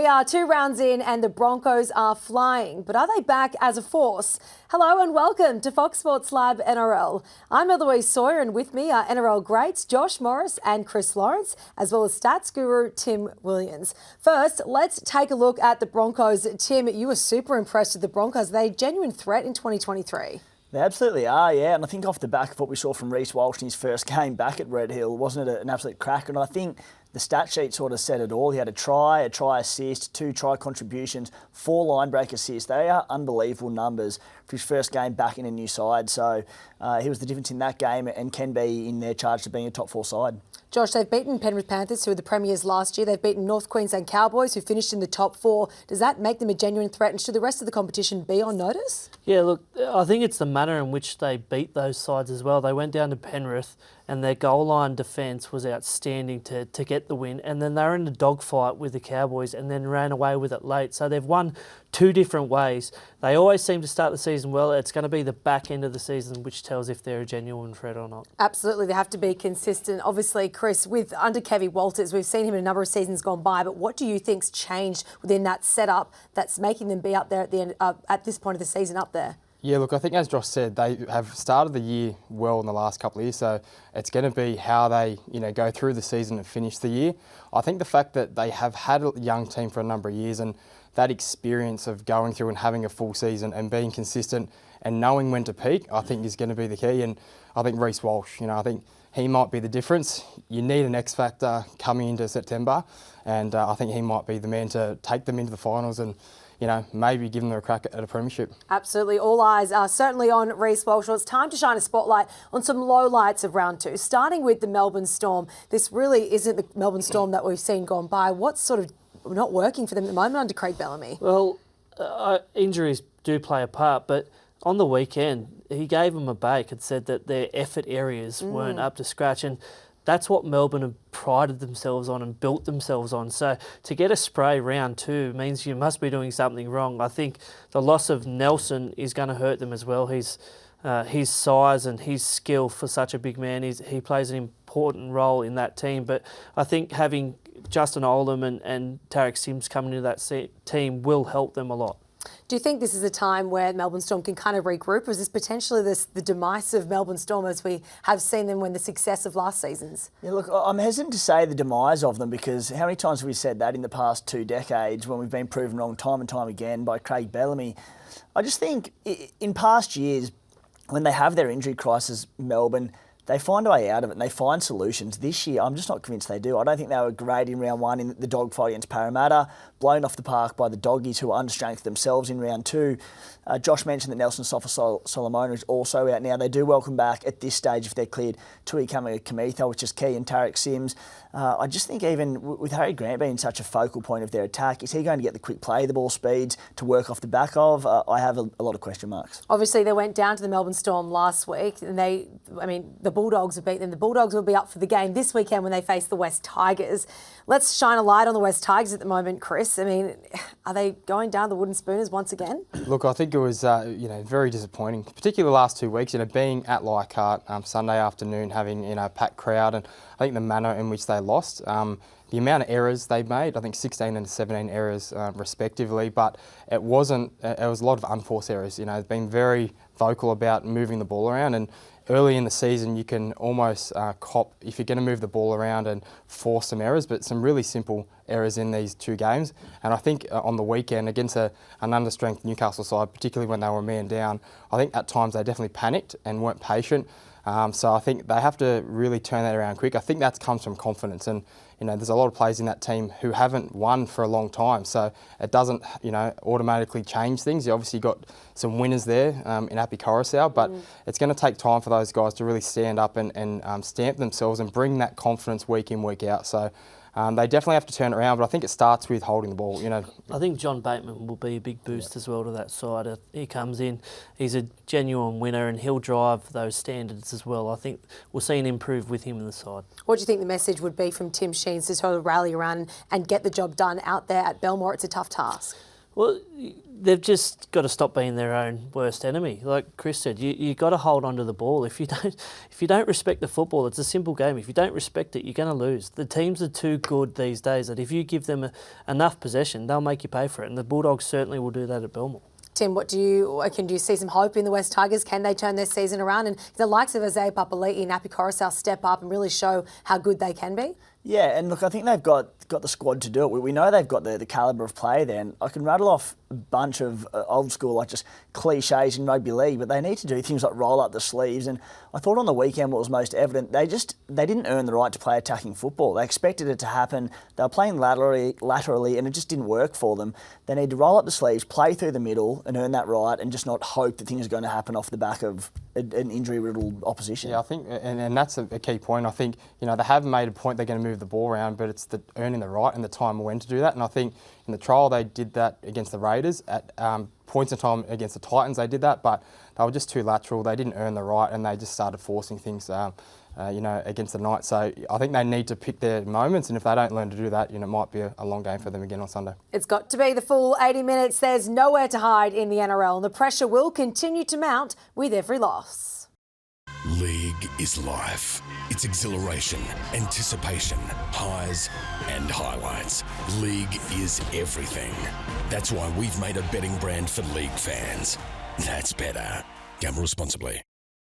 are 2 rounds in and the Broncos are flying, but are they back as a force? Hello and welcome to Fox Sports Lab NRL. I'm Eloise Sohier and with me are NRL greats Josh Morris and Chris Lawrence, as well as stats guru Tim Williams. First, let's take a look at the Broncos. Tim, you were super impressed with the Broncos. Are they a genuine threat in 2023? They absolutely are, yeah. And I think off the back of what we saw from Reece Walsh in his first game back at Red Hill, wasn't it an absolute cracker? And I think the stat sheet sort of said it all. He had a try assist, 2 try contributions, 4 line break assists. They are unbelievable numbers for his first game back in a new side. So he was the difference in that game and can be in their charge to being a top 4 side. Josh, they've beaten Penrith Panthers, who were the premiers last year. They've beaten North Queensland Cowboys, who finished in the top 4. Does that make them a genuine threat? And should the rest of the competition be on notice? Yeah, look, I think it's the manner in which they beat those sides as well. They went down to Penrith and their goal line defence was outstanding to get the win. And then they were in a dogfight with the Cowboys and then ran away with it late. So they've won 2 different ways. They always seem to start the season well. It's going to be the back end of the season which tells if they're a genuine threat or not. Absolutely, they have to be consistent. Obviously, Chris, under Kevy Walters, we've seen him in a number of seasons gone by, but what do you think's changed within that setup that's making them be up there at the end, at this point of the season up there? Yeah, look, I think as Josh said, they have started the year well in the last couple of years, so it's going to be how they, go through the season and finish the year. I think the fact that they have had a young team for a number of years and that experience of going through and having a full season and being consistent and knowing when to peak, I think is going to be the key. And I think Reece Walsh, I think he might be the difference. You need an X factor coming into September, and I think he might be the man to take them into the finals and maybe give them a crack at a premiership. Absolutely. All eyes are certainly on Reece Walsh. Well, it's time to shine a spotlight on some lowlights of round 2, starting with the Melbourne Storm. This really isn't the Melbourne Storm that we've seen gone by. What's sort of not working for them at the moment under Craig Bellamy? Well, injuries do play a part, but on the weekend, he gave them a bake and said that their effort areas weren't up to scratch. And that's what Melbourne have prided themselves on and built themselves on. So to get a spray round 2 means you must be doing something wrong. I think the loss of Nelson is going to hurt them as well. His size and his skill for such a big man, he plays an important role in that team. But I think having Justin Oldham and Tarek Sims coming into that team will help them a lot. Do you think this is a time where Melbourne Storm can kind of regroup, or is this potentially the demise of Melbourne Storm as we have seen them when the success of last seasons? Yeah, look, I'm hesitant to say the demise of them because how many times have we said that in the past 2 decades when we've been proven wrong time and time again by Craig Bellamy? I just think in past years, when they have their injury crisis, Melbourne, they find a way out of it and they find solutions. This year, I'm just not convinced they do. I don't think they were great in round 1 in the dogfight against Parramatta, blown off the park by the Doggies, who were understrength themselves in round 2. Josh mentioned that Nelson Solomona is also out now. They do welcome back at this stage, if they're cleared, Tui Kamikamica, which is key, and Tarek Sims. I just think even with Harry Grant being such a focal point of their attack, is he going to get the quick play, the ball speeds to work off the back of? I have a lot of question marks. Obviously, they went down to the Melbourne Storm last week, and the Bulldogs have beat them. The Bulldogs will be up for the game this weekend when they face the West Tigers. Let's shine a light on the West Tigers at the moment, Chris. Are they going down the wooden spooners once again? Look, I think it was very disappointing, particularly the last 2 weeks. Being at Leichhardt Sunday afternoon, having a packed crowd, and I think the manner in which they lost. The amount of errors they made, I think 16 and 17 errors respectively, but it was a lot of unforced errors. They've been very vocal about moving the ball around, and early in the season you can almost cop if you're going to move the ball around and force some errors, but some really simple errors in these 2 games. And I think on the weekend against an understrength Newcastle side, particularly when they were a man down, I think at times they definitely panicked and weren't patient. So I think they have to really turn that around quick. I think that comes from confidence, and there's a lot of players in that team who haven't won for a long time, so it doesn't automatically change things. You obviously got some winners there in Api Coruscant, but it's going to take time for those guys to really stand up and stamp themselves and bring that confidence week in, week out. So they definitely have to turn it around, but I think it starts with holding the ball. I think John Bateman will be a big boost as well to that side. He comes in, he's a genuine winner, and he'll drive those standards as well. I think we'll see an improve with him in the side. What do you think the message would be from Tim Sheens to sort of rally around and get the job done out there at Belmore? It's a tough task. Well, they've just got to stop being their own worst enemy. Like Chris said, you got to hold on to the ball. If you don't respect the football, it's a simple game. If you don't respect it, you're going to lose. The teams are too good these days that if you give them enough possession, they'll make you pay for it. And the Bulldogs certainly will do that at Belmore. Tim, do you see some hope in the West Tigers? Can they turn their season around? And the likes of Isaiah Papali'i and Api Coruscant step up and really show how good they can be? Yeah, and look, I think they've got the squad to do it. We know they've got the calibre of play there, and I can rattle off a bunch of old school, like just cliches in rugby league, but they need to do things like roll up the sleeves. And I thought on the weekend what was most evident, they didn't earn the right to play attacking football. They expected it to happen. They were playing laterally, and it just didn't work for them. They need to roll up the sleeves, play through the middle, and earn that right, and just not hope that things are going to happen off the back of an injury-riddled opposition. Yeah, I think, and that's a key point. I think, they have made a point they're going to move the ball around, but it's the earning the right and the time when to do that. And I think in the trial they did that against the Raiders. At points in time against the Titans they did that, but they were just too lateral. They didn't earn the right, and they just started forcing things, against the Knights. So I think they need to pick their moments, and if they don't learn to do that, it might be a long game for them again on Sunday. It's got to be the full 80 minutes. There's nowhere to hide in the NRL, and the pressure will continue to mount with every loss. League is life. It's exhilaration, anticipation, highs and highlights. League is everything. That's why we've made a betting brand for league fans. That's better. Gamble responsibly.